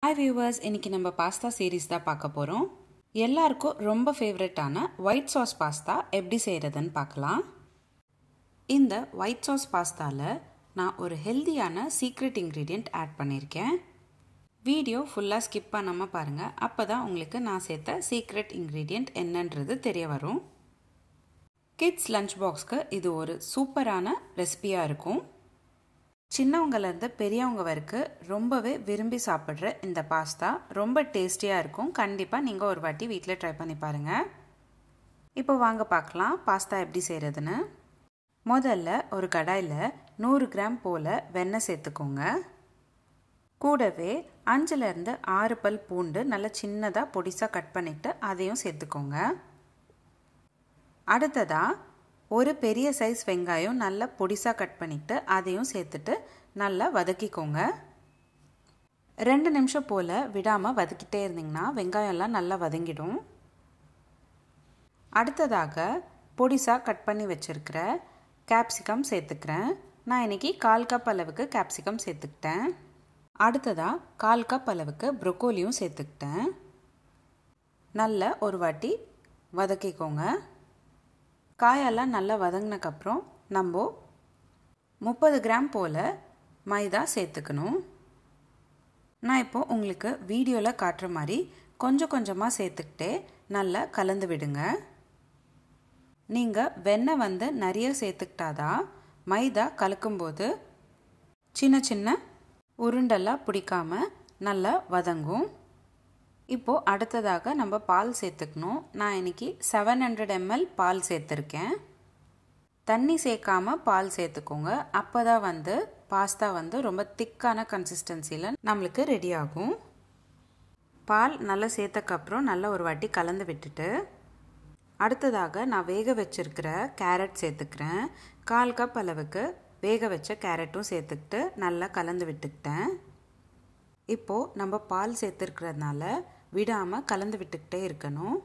Hi viewers, இன்னைக்கு நம்ம pasta series தான் பார்க்க போறோம். எல்லாருக்கும் ரொம்ப ஃபேவரட்டான ஒயிட் சாஸ் பாஸ்தா எப்படி செய்யறதுன்னு பார்க்கலாம். இந்த ஒயிட் சாஸ் பாஸ்தால நான் ஒரு ஹெல்தியான சீக்ரெட் இன்கிரிடியன்ட் ஆட் பண்ணியிருக்கேன். வீடியோ ஃபுல்லாக ஸ்கிப் பண்ணாமல் பாருங்கள். அப்போ தான் உங்களுக்கு நான் சேர்த்த சீக்ரெட் இன்கிரிடியன்ட் என்னன்றது தெரிய வரும். கிட்ஸ் லஞ்ச் பாக்ஸ்க்கு இது ஒரு சூப்பரான ரெசிபியாக இருக்கும். சின்னவங்கலேருந்து பெரியவங்க வரைக்கும் ரொம்பவே விரும்பி சாப்பிட்ற இந்த பாஸ்தா ரொம்ப டேஸ்டியாக இருக்கும். கண்டிப்பாக நீங்கள் ஒரு வாட்டி வீட்டில் ட்ரை பண்ணி பாருங்கள். இப்போ வாங்க பார்க்கலாம் பாஸ்தா எப்படி செய்கிறதுன்னு. முதல்ல ஒரு கடாயில் 100 கிராம் போல் வெண்ணெய் சேர்த்துக்கோங்க. கூடவே 5லேருந்து 6 பல் பூண்டு நல்லா சின்னதாக பொடிசாக கட் பண்ணிவிட்டு அதையும் சேர்த்துக்கோங்க. அடுத்ததாக ஒரு பெரிய சைஸ் வெங்காயம் நல்லா பொடிசாக கட் பண்ணிவிட்டு அதையும் சேர்த்துட்டு நல்லா வதக்கிக்கோங்க. 2 நிமிஷம் போல் விடாமல் வதக்கிட்டே இருந்தீங்கன்னா வெங்காயம்லாம் நல்லா வதங்கிடும். அடுத்ததாக பொடிசாக கட் பண்ணி வச்சுருக்கிற கேப்சிகம் சேர்த்துக்கிறேன். நான் இன்றைக்கி 1/4 கப் அளவுக்கு கேப்சிகம் சேர்த்துக்கிட்டேன். அடுத்ததாக 1/4 கப் அளவுக்கு ப்ரொக்கோலியும் சேர்த்துக்கிட்டேன். நல்லா ஒரு வாட்டி வதக்கிக்கோங்க. காயெல்லாம் நல்லா வதங்கினக்கப்புறம் நம்ம 30 கிராம் போல் மைதா சேர்த்துக்கணும். நான் இப்போது உங்களுக்கு வீடியோவில் காட்டுற மாதிரி கொஞ்சம் கொஞ்சமாக சேர்த்துக்கிட்டே நல்லா கலந்து விடுங்க. நீங்கள் வெண்ணெய் நிறைய சேர்த்துக்கிட்டாதான் மைதா கலக்கும்போது சின்ன சின்ன உருண்டெல்லாம் பிடிக்காமல் நல்லா வதங்கும். இப்போது அடுத்ததாக நம்ம பால் சேர்த்துக்கணும். நான் இன்றைக்கி 700 ml பால் சேர்த்துருக்கேன். தண்ணி சேர்க்காமல் பால் சேர்த்துக்கோங்க. அப்போ தான் பாஸ்தா ரொம்ப திக்கான கன்சிஸ்டன்சியில் நம்மளுக்கு ரெடி ஆகும். பால் நல்லா சேர்த்தக்கப்புறம் நல்லா ஒரு வாட்டி கலந்து விட்டுட்டு அடுத்ததாக நான் வேக வச்சுருக்கிற கேரட் சேர்த்துக்கிறேன். 1/4 கப் அளவுக்கு வேக வச்ச கேரட்டும் சேர்த்துக்கிட்டு நல்லா கலந்து விட்டுக்கிட்டேன். இப்போது நம்ம பால் சேர்த்துருக்கிறதுனால விடாமல் கலந்து விட்டுக்கிட்டே இருக்கணும்.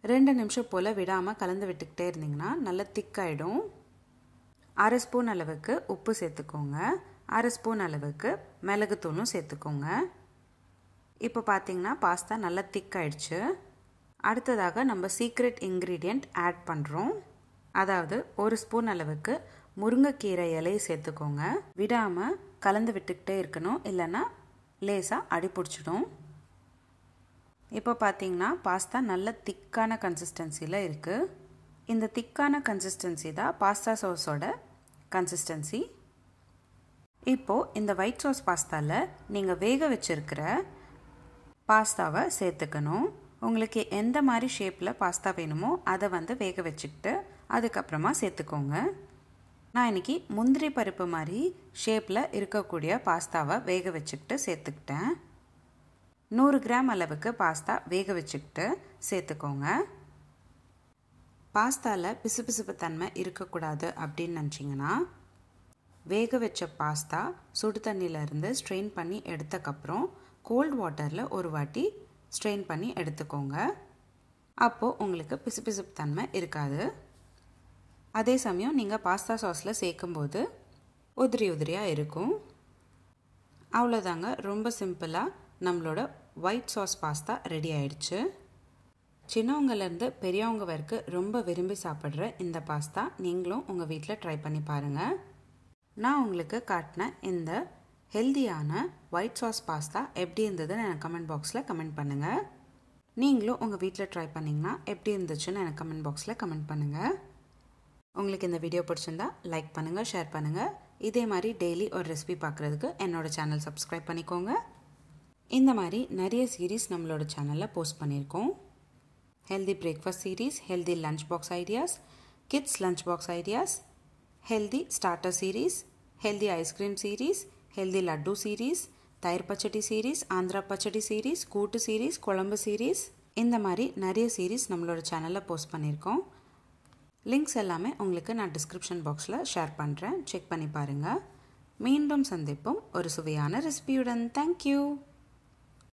2 நிமிஷம் போல் விடாமல் கலந்து விட்டுக்கிட்டே இருந்தீங்கன்னா நல்லா திக்காயிடும். 1/2 ஸ்பூன் அளவுக்கு உப்பு சேர்த்துக்கோங்க. 1/2 ஸ்பூன் அளவுக்கு மிளகுத்தூளும் சேர்த்துக்கோங்க. இப்போ பார்த்தீங்கன்னா பாஸ்தா நல்லா திக்காயிடுச்சு. அடுத்ததாக நம்ம சீக்ரெட் இன்க்ரீடியண்ட் ஆட் பண்ணுறோம். அதாவது 1 ஸ்பூன் அளவுக்கு முருங்கைக்கீரை இலையை சேர்த்துக்கோங்க. விடாமல் கலந்து விட்டுக்கிட்டே இருக்கணும், இல்லைன்னா லேசாக அடி பிடிச்சிடும். இப்போ பார்த்தீங்கன்னா பாஸ்தா நல்ல திக்கான கன்சிஸ்டன்சியில் இருக்குது. இந்த திக்கான கன்சிஸ்டன்சி தான் பாஸ்தா சாஸோட கன்சிஸ்டன்சி. இப்போது இந்த ஒயிட் சாஸ் பாஸ்தாவில் நீங்கள் வேக வச்சுருக்கிற பாஸ்தாவை சேர்த்துக்கணும். உங்களுக்கு எந்த மாதிரி ஷேப்பில் பாஸ்தா வேணுமோ அதை வேக வச்சுக்கிட்டு அதுக்கப்புறமா சேர்த்துக்கோங்க. நான் இன்றைக்கி முந்திரி பருப்பு மாதிரி ஷேப்பில் இருக்கக்கூடிய பாஸ்தாவை வேக வச்சுக்கிட்டு சேர்த்துக்கிட்டேன். 100 கிராம் அளவுக்கு பாஸ்தா வேக வச்சுக்கிட்டு சேர்த்துக்கோங்க. பாஸ்தாவில் பிசுபிசுப்பு தன்மை இருக்கக்கூடாது அப்படின்னு நினச்சிங்கன்னா வேக வச்ச பாஸ்தா சுடு தண்ணியிலேருந்து ஸ்ட்ரெயின் பண்ணி எடுத்தக்கப்புறம் கோல்ட் வாட்டரில் ஒரு வாட்டி ஸ்ட்ரெயின் பண்ணி எடுத்துக்கோங்க. அப்போது உங்களுக்கு பிசுபிசுப்பு தன்மை இருக்காது. அதே சமயம் நீங்கள் பாஸ்தா சாஸில் சேர்க்கும்போது உதிரி உதிரியாக இருக்கும். அவ்வளோதாங்க, ரொம்ப சிம்பிளாக நம்மளோட ஒயிட் சாஸ் பாஸ்தா ரெடி ஆயிடுச்சு. சின்னவங்கலேருந்து பெரியவங்க வரைக்கும் ரொம்ப விரும்பி சாப்பிட்ற இந்த பாஸ்தா நீங்களும் உங்கள் வீட்டில் ட்ரை பண்ணி பாருங்கள். நான் உங்களுக்கு காட்டின இந்த ஹெல்தியான ஒயிட் சாஸ் பாஸ்தா எப்படி இருந்ததுன்னு எனக்கு கமெண்ட் பாக்ஸில் கமெண்ட் பண்ணுங்கள். நீங்களும் உங்கள் வீட்டில் ட்ரை பண்ணிங்கன்னா எப்படி இருந்துச்சுன்னு எனக்கு கமெண்ட் பாக்ஸில் கமெண்ட் பண்ணுங்கள். உங்களுக்கு இந்த வீடியோ பிடிச்சிருந்தா லைக் பண்ணுங்கள், ஷேர் பண்ணுங்கள். இதே மாதிரி டெய்லி ஒரு ரெசிபி பார்க்குறதுக்கு என்னோடய சேனல் சப்ஸ்கிரைப் பண்ணிக்கோங்க. இந்த மாதிரி நிறைய சீரீஸ் நம்மளோட சேனலில் போஸ்ட் பண்ணியிருக்கோம். Healthy breakfast series, healthy lunch box ideas, kids lunch box ideas, healthy starter series, healthy ice cream series, healthy laddu series, தயிர் பச்சடி சீரீஸ், ஆந்திரா பச்சடி சீரீஸ், கூட்டு சீரீஸ், குழம்பு சீரீஸ், இந்த மாதிரி நிறைய சீரீஸ் நம்மளோட சேனலில் போஸ்ட் பண்ணியிருக்கோம். லிங்க்ஸ் எல்லாமே உங்களுக்கு நான் டிஸ்கிரிப்ஷன் பாக்ஸில் ஷேர் பண்ணுறேன், செக் பண்ணி பாருங்கள். மீண்டும் சந்திப்போம் ஒரு சுவையான ரெசிபியுடன். தேங்க்யூ.